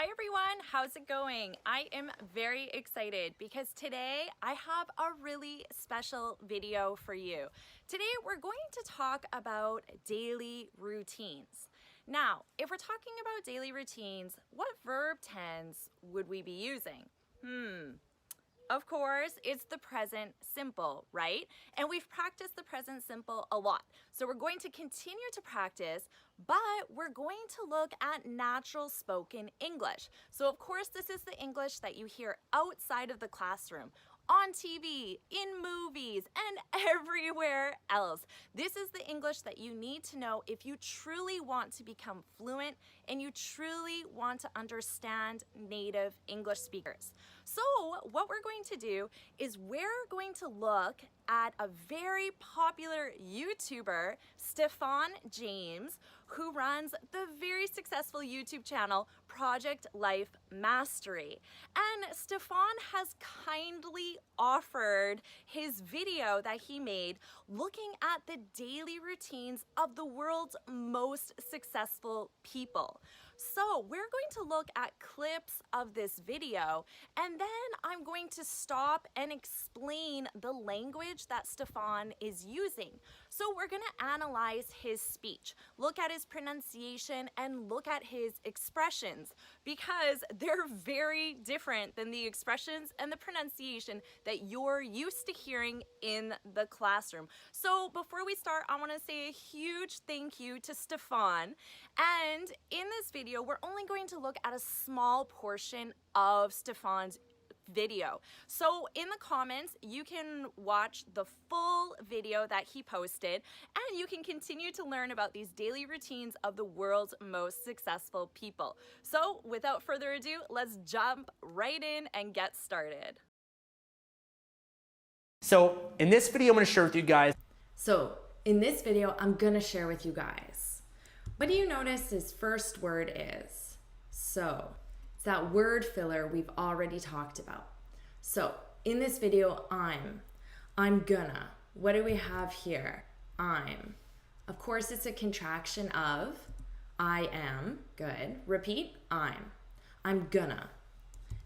Hi everyone, how's it going? I am very excited because today I have a really special video for you. Today we're going to talk about daily routines. Now, if we're talking about daily routines, what verb tense would we be using? Of course, it's the present simple, right? And we've practiced the present simple a lot. So we're going to continue to practice, but we're going to look at natural spoken English. So of course, this is the English that you hear outside of the classroom, on TV, in movies, and everywhere else. This is the English that you need to know if you truly want to become fluent and you truly want to understand native English speakers. So what we're going to do is we're going to look at a very popular YouTuber, Stefan James, who runs the very successful YouTube channel, Project Life Mastery. And Stefan has kindly offered his video that he made looking at the daily routines of the world's most successful people. So we're going to look at clips of this video, and then I'm going to stop and explain the language that Stefan is using. So we're going to analyze his speech, look at his pronunciation, and look at his expressions, because they're very different than the expressions and the pronunciation that you're used to hearing in the classroom. So before we start, I want to say a huge thank you to Stefan. And in this video, we're only going to look at a small portion of Stefan's video. So in the comments, you can watch the full video that he posted, and you can continue to learn about these daily routines of the world's most successful people. So without further ado, let's jump right in and get started. So in this video, I'm going to share with you guys. What do you notice his first word is? So, it's that word filler we've already talked about. So, in this video, I'm gonna. What do we have here? I'm. Of course, it's a contraction of I am. Good. Repeat, I'm. I'm gonna.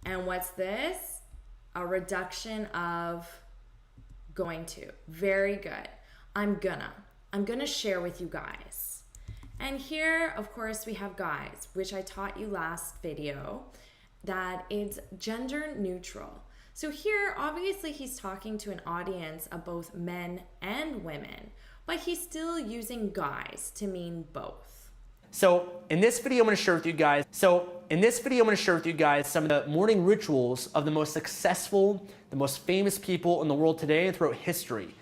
And what's this? A reduction of going to. Very good. I'm gonna share with you guys. And here, of course, we have guys, which I taught you last video, that it's gender neutral. So here, obviously, he's talking to an audience of both men and women, but he's still using guys to mean both. So in this video, I'm going to share with you guys. Some of the morning rituals of the most successful, the most famous people in the world today and throughout history.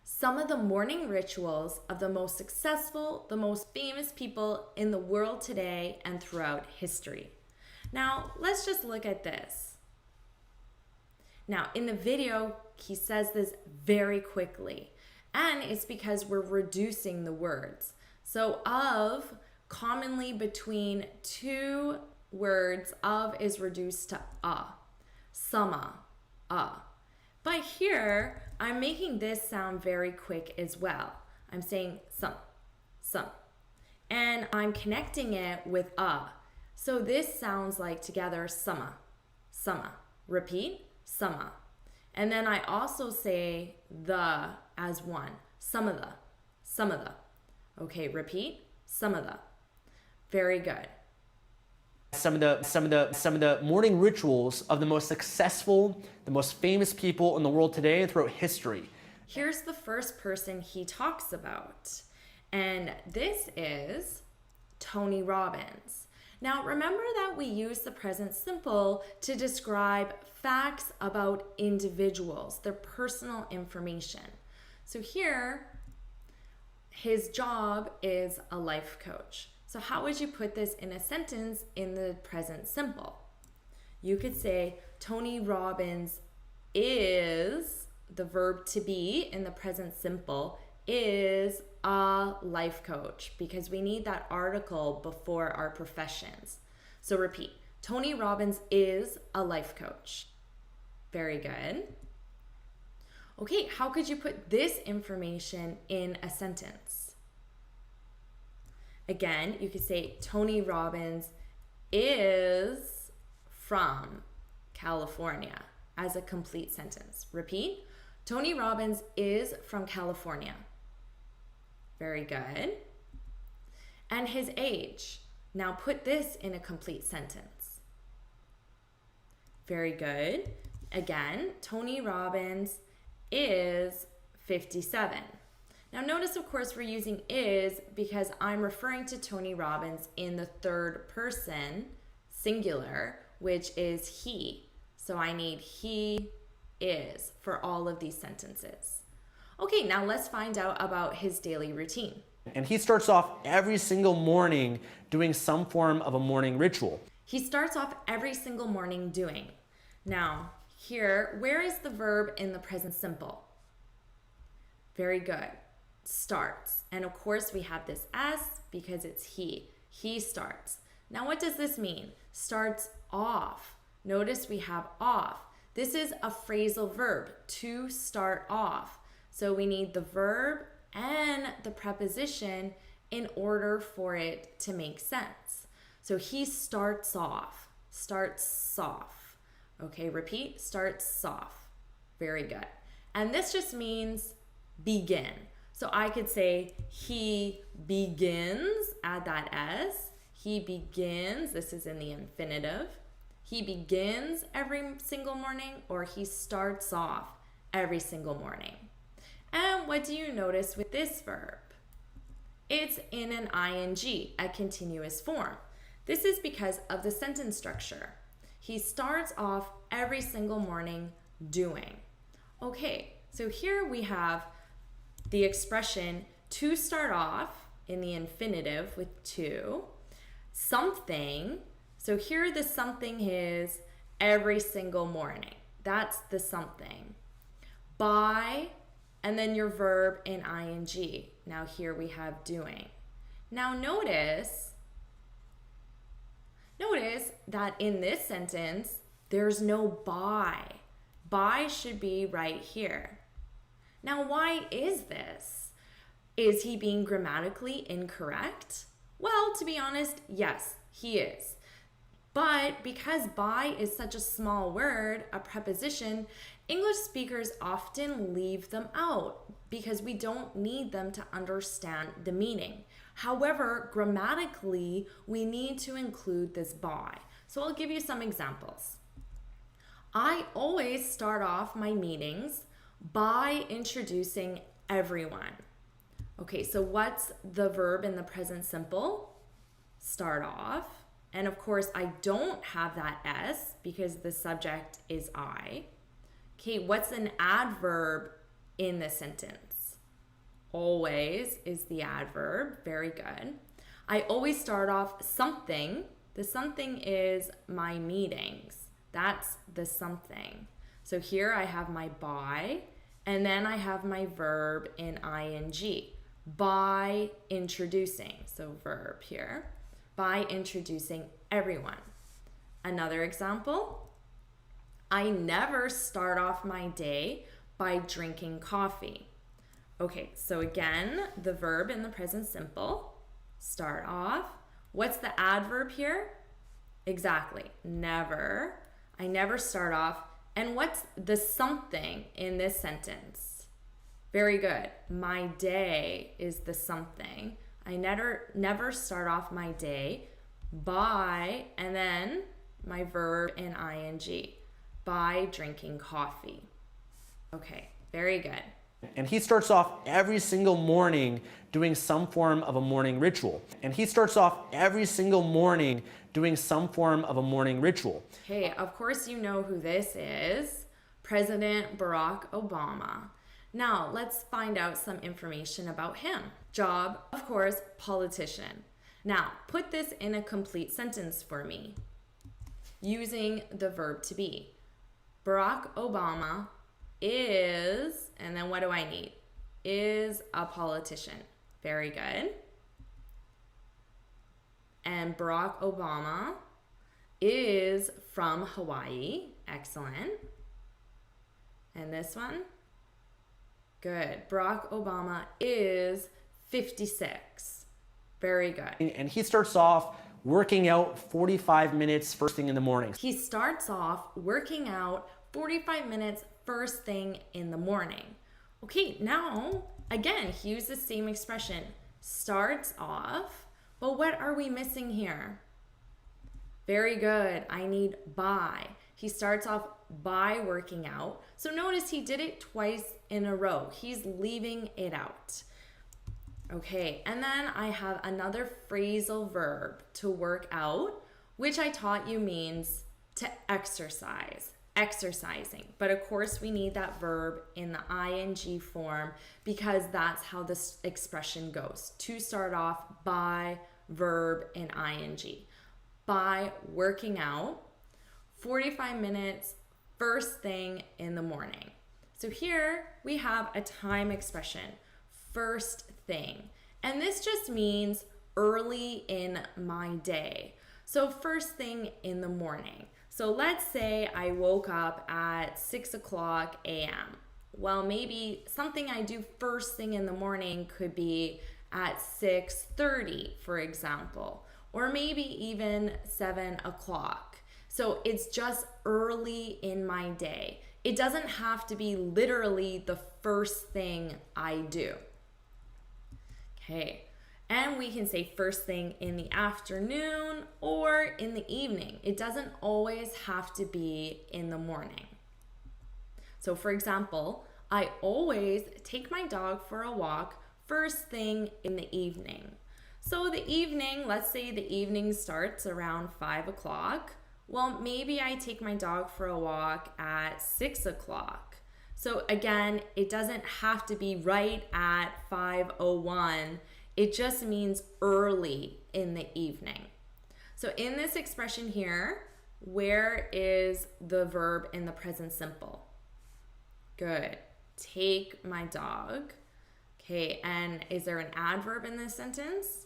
Some of the morning rituals of the most successful, the most famous people in the world today and throughout history. Now, let's just look at this. Now, in the video, he says this very quickly, and it's because we're reducing the words. So of, commonly between two words, of is reduced to sama, But here, I'm making this sound very quick as well. I'm saying some. And I'm connecting it with So this sounds like together sama. Repeat, sama. And then I also say the as one. Some of the. Okay, repeat, some of the. Very good. Some of the morning rituals of the most successful, the most famous people in the world today and throughout history. Here's the first person he talks about, and this is Tony Robbins. Now remember that we use the present simple to describe facts about individuals, their personal information. So here, his job is a life coach. So how would you put this in a sentence in the present simple? You could say Tony Robbins is, the verb to be in the present simple, is a life coach, because we need that article before our professions. So repeat, Tony Robbins is a life coach. Very good. Okay, how could you put this information in a sentence? Again, you could say Tony Robbins is from California as a complete sentence. Repeat. Tony Robbins is from California. Very good. And his age. Now put this in a complete sentence. Very good. Again, Tony Robbins is 57. Now notice, of course, we're using is because I'm referring to Tony Robbins in the third person singular, which is he. So I need he is for all of these sentences. Okay, now let's find out about his daily routine. And he starts off every single morning doing some form of a morning ritual. He starts off every single morning doing. Now, here, where is the verb in the present simple? Very good. Starts. And of course, we have this S because it's he. He starts. Now, what does this mean? Starts off. Notice we have off. This is a phrasal verb, to start off. So we need the verb and the preposition in order for it to make sense. So he starts off. Starts off. Okay, repeat. Starts off. Very good. And this just means begin. So I could say he begins, add that S. He begins, this is in the infinitive. He begins every single morning, or he starts off every single morning. And what do you notice with this verb? It's in an ing, a continuous form. This is because of the sentence structure. He starts off every single morning doing. Okay, so here we have the expression to start off in the infinitive with to, something. So here the something is every single morning. That's the something. By, and then your verb in ing. Now here we have doing. Now notice that in this sentence, there's no by. By should be right here. Now, why is this? Is he being grammatically incorrect? Well, to be honest, yes, he is. But because by is such a small word, a preposition, English speakers often leave them out because we don't need them to understand the meaning. However, grammatically, we need to include this by. So I'll give you some examples. I always start off my meetings by introducing everyone. Okay, so what's the verb in the present simple? Start off. And of course, I don't have that S because the subject is I. Okay, what's an adverb in the sentence? Always is the adverb. Very good. I always start off something. The something is my meetings. That's the something. So here I have my by, and then I have my verb in ing. By introducing. So verb here. By introducing everyone. Another example. I never start off my day by drinking coffee. Okay, so again, the verb in the present simple. Start off. What's the adverb here? Exactly. Never. I never start off. And what's the something in this sentence? Very good. My day is the something. I never start off my day by, and then my verb in ing, by drinking coffee. Okay, very good. And he starts off every single morning doing some form of a morning ritual. And he starts off every single morning doing some form of a morning ritual. Okay, of course you know who this is. President Barack Obama. Now, let's find out some information about him. Job, of course, politician. Now, put this in a complete sentence for me using the verb to be. Barack Obama is, and then what do I need? Is a politician. Very good. And Barack Obama is from Hawaii. Excellent. And this one? Good. Barack Obama is 56. Very good. And he starts off working out 45 minutes first thing in the morning. He starts off working out 45 minutes first thing in the morning. Okay, now, again, he used the same expression, starts off, but what are we missing here? Very good, I need by. He starts off by working out. So notice he did it twice in a row. He's leaving it out. Okay, and then I have another phrasal verb, to work out, which I taught you means to exercise, exercising. But of course we need that verb in the ing form because that's how this expression goes. To start off by verb in ing. By working out 45 minutes first thing in the morning. So here we have a time expression, first thing. And this just means early in my day. So first thing in the morning. So let's say I woke up at 6 o'clock a.m. Well, maybe something I do first thing in the morning could be at 6:30, for example, or maybe even 7 o'clock. So it's just early in my day. It doesn't have to be literally the first thing I do. Okay, and we can say first thing in the afternoon or in the evening. It doesn't always have to be in the morning. So for example, I always take my dog for a walk first thing in the evening. So the evening, let's say the evening starts around 5 o'clock. Well, maybe I take my dog for a walk at 6 o'clock. So again, it doesn't have to be right at 5:01. It just means early in the evening. So in this expression here, where is the verb in the present simple? Good. Take my dog. Okay, and is there an adverb in this sentence?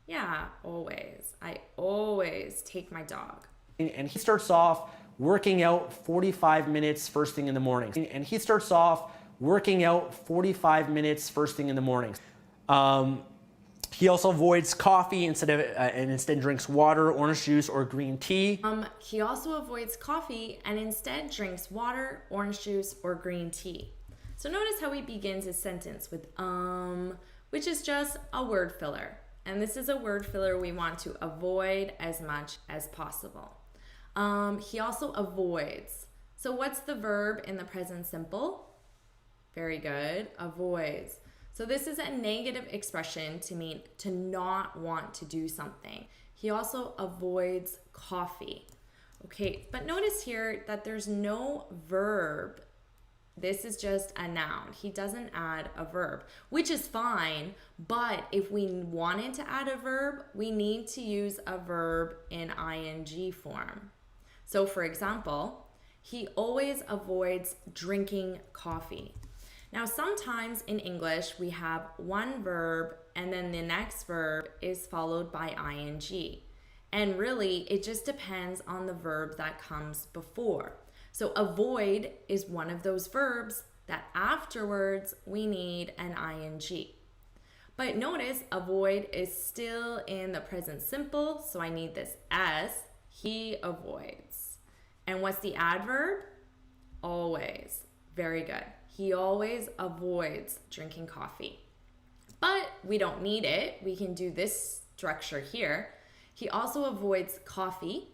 Yeah, always. I always take my dog. And he starts off working out 45 minutes first thing in the morning. And he starts off working out 45 minutes first thing in the morning. He also avoids coffee and instead drinks water, orange juice, or green tea. He also avoids coffee and instead drinks water, orange juice, or green tea. So notice how he begins his sentence with which is just a word filler. And this is a word filler we want to avoid as much as possible. He also avoids. So what's the verb in the present simple? Very good, avoids. So this is a negative expression to mean to not want to do something. He also avoids coffee. Okay, but notice here that there's no verb. This is just a noun. He doesn't add a verb, which is fine, but if we wanted to add a verb, we need to use a verb in ing form. So for example, he always avoids drinking coffee. Now sometimes in English we have one verb and then the next verb is followed by ing. And really it just depends on the verb that comes before. So avoid is one of those verbs that afterwards we need an ing. But notice avoid is still in the present simple, so I need this S. He avoids. And what's the adverb? Always. Very good. He always avoids drinking coffee. But we don't need it. We can do this structure here. He also avoids coffee.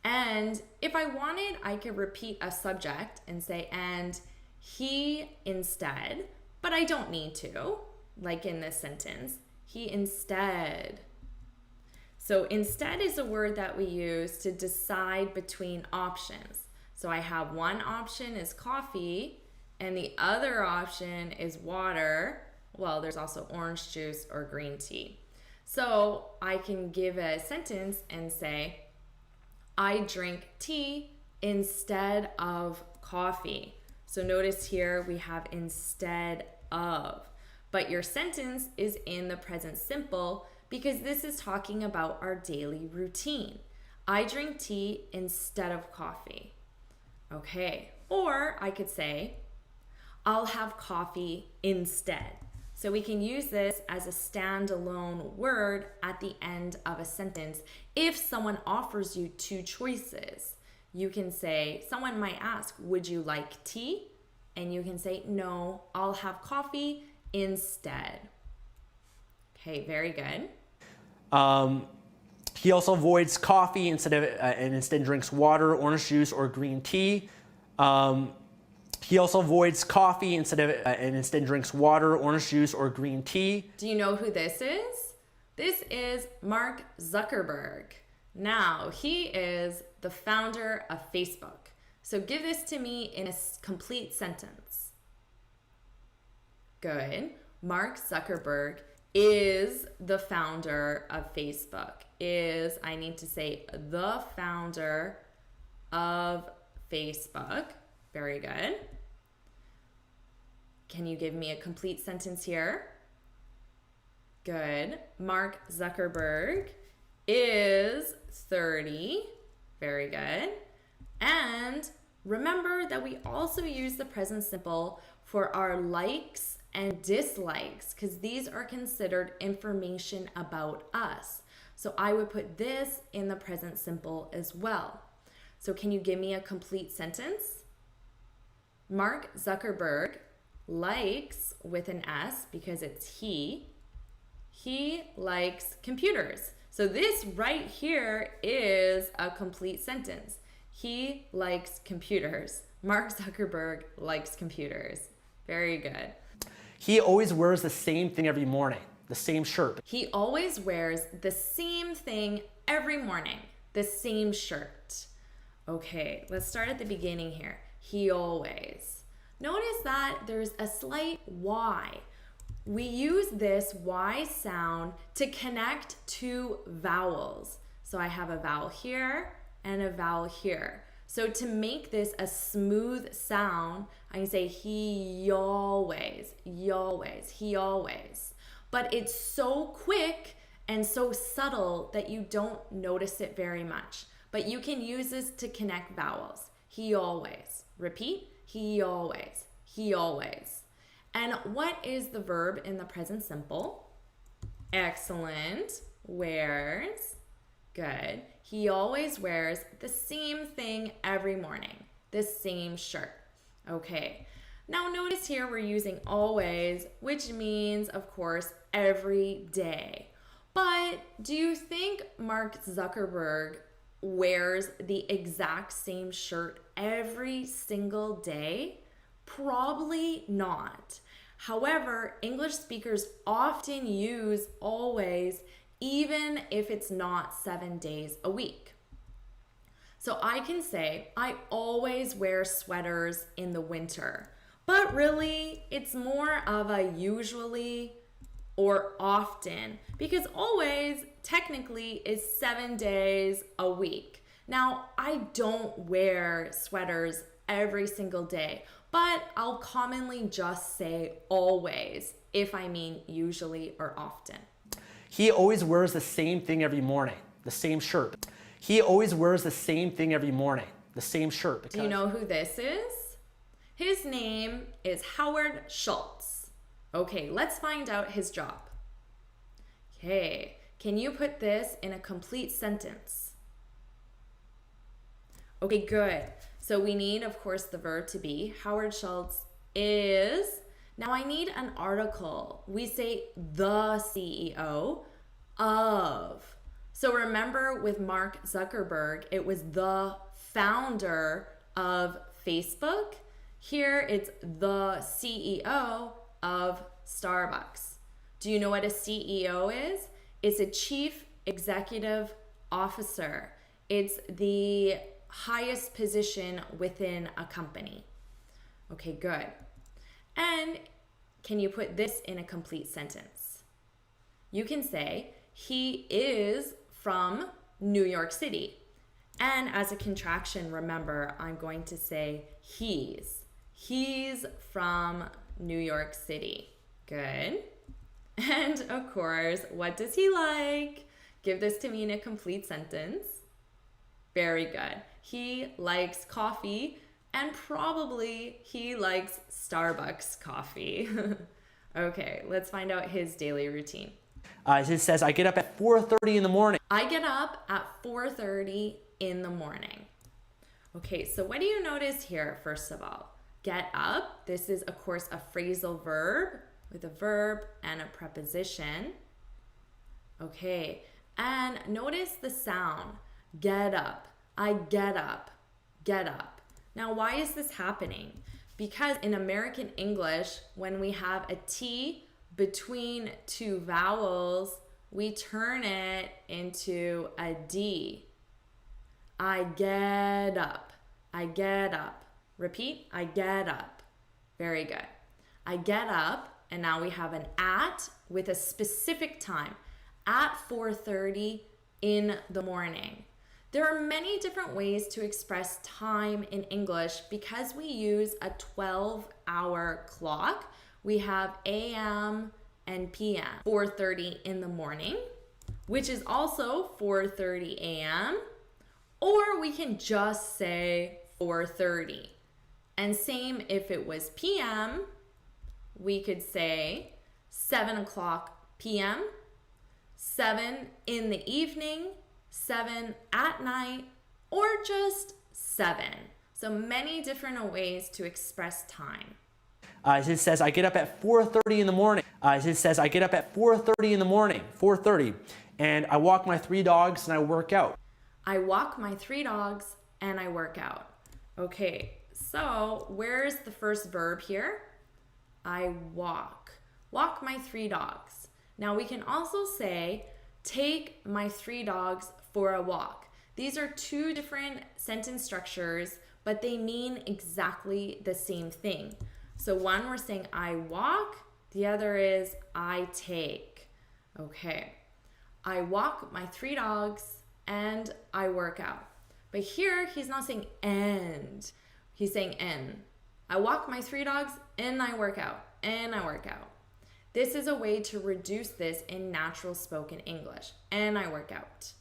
And if I wanted, I could repeat a subject and say, and he instead, but I don't need to, like in this sentence, he instead. So instead is a word that we use to decide between options. So I have one option is coffee and the other option is water. Well, there's also orange juice or green tea. So I can give a sentence and say, I drink tea instead of coffee. So notice here we have instead of, but your sentence is in the present simple because this is talking about our daily routine. I drink tea instead of coffee. Okay, or I could say, I'll have coffee instead. So we can use this as a standalone word at the end of a sentence. If someone offers you two choices, you can say, someone might ask, would you like tea? And you can say, no, I'll have coffee instead. Okay, very good. He also avoids coffee and instead drinks water, orange juice, or green tea. He also avoids coffee and instead drinks water, orange juice, or green tea. Do you know who this is? This is Mark Zuckerberg. Now, he is the founder of Facebook. So give this to me in a complete sentence. Good. Mark Zuckerberg is the founder of Facebook. I need to say the founder of Facebook. Very good. Can you give me a complete sentence here? Good. Mark Zuckerberg is 30. Very good. And remember that we also use the present simple for our likes and dislikes, because these are considered information about us. So I would put this in the present simple as well. So can you give me a complete sentence? Mark Zuckerberg likes, with an S because it's he likes computers. So this right here is a complete sentence. He likes computers. Mark Zuckerberg likes computers. Very good. He always wears the same thing every morning, the same shirt. He always wears the same thing every morning, the same shirt. Okay, let's start at the beginning here. He always. Notice that there's a slight Y. We use this Y sound to connect two vowels. So I have a vowel here and a vowel here. So to make this a smooth sound, I can say he always, he always. But it's so quick and so subtle that you don't notice it very much. But you can use this to connect vowels. He always. Repeat. He always. He always. And what is the verb in the present simple? Excellent. Wears. Good. He always wears the same thing every morning. The same shirt. Okay. Now notice here we're using always, which means, of course, every day. But do you think Mark Zuckerberg wears the exact same shirt every single day? Probably not. However, English speakers often use always, even if it's not 7 days a week. So I can say, I always wear sweaters in the winter. But really, it's more of a usually or often, because always technically is 7 days a week. Now, I don't wear sweaters every single day, but I'll commonly just say always if I mean usually or often. He always wears the same thing every morning, the same shirt. He always wears the same thing every morning, the same shirt. Do you know who this is? His name is Howard Schultz. Okay, let's find out his job. Okay, can you put this in a complete sentence? Okay, good. So we need, of course, the verb to be. Howard Schultz is. Now I need an article. We say the CEO of. So remember with Mark Zuckerberg, it was the founder of Facebook. Here it's the CEO of Starbucks. Do you know what a CEO is? It's a chief executive officer. It's the highest position within a company. Okay, good. And can you put this in a complete sentence? You can say, he is from New York City. And as a contraction, remember, I'm going to say he's. He's from New York City. Good. And of course, what does he like? Give this to me in a complete sentence. Very good. He likes coffee, and probably he likes Starbucks coffee. Okay, let's find out his daily routine. It says, I get up at 4:30 in the morning. I get up at 4:30 in the morning. Okay, so what do you notice here, first of all? Get up. This is, of course, a phrasal verb with a verb and a preposition. Okay, and notice the sound. Get up. I get up. Get up. Now, why is this happening? Because in American English, when we have a T between two vowels, we turn it into a D. I get up. I get up. Repeat, I get up. Very good. I get up, and now we have an at with a specific time. At 4:30 in the morning. There are many different ways to express time in English because we use a 12-hour clock. We have AM and PM. 4:30 in the morning, which is also 4:30 AM, or we can just say 4:30. And same if it was PM, we could say 7 o'clock PM, 7 in the evening, 7 at night, or just 7. So many different ways to express time. It says, I get up at 4:30 in the morning. It says, I get up at 4:30 in the morning, 4:30, and I walk my 3 dogs and I work out. I walk my 3 dogs and I work out. Okay, so where's the first verb here? I walk. Walk my 3 dogs. Now we can also say, take my 3 dogs for a walk. These are 2 different sentence structures, but they mean exactly the same thing. So one we're saying I walk, the other is I take. Okay. I walk my 3 dogs and I work out. But here he's not saying and. He's saying and. I walk my 3 dogs and I work out. And I work out. This is a way to reduce this in natural spoken English. And I work out.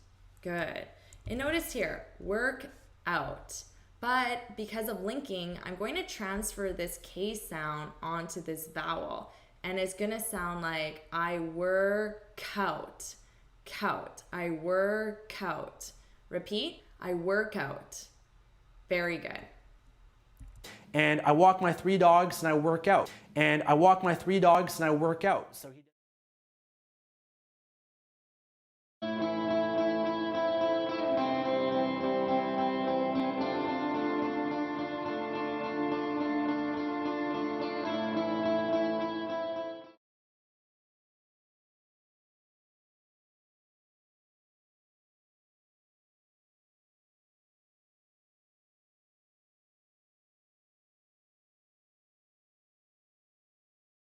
Good. And notice here, work out. But because of linking, I'm going to transfer this K sound onto this vowel. And it's going to sound like I work out. Count. I work out. Repeat. I work out. Very good. And I walk my 3 dogs and I work out. And I walk my 3 dogs and I work out. So he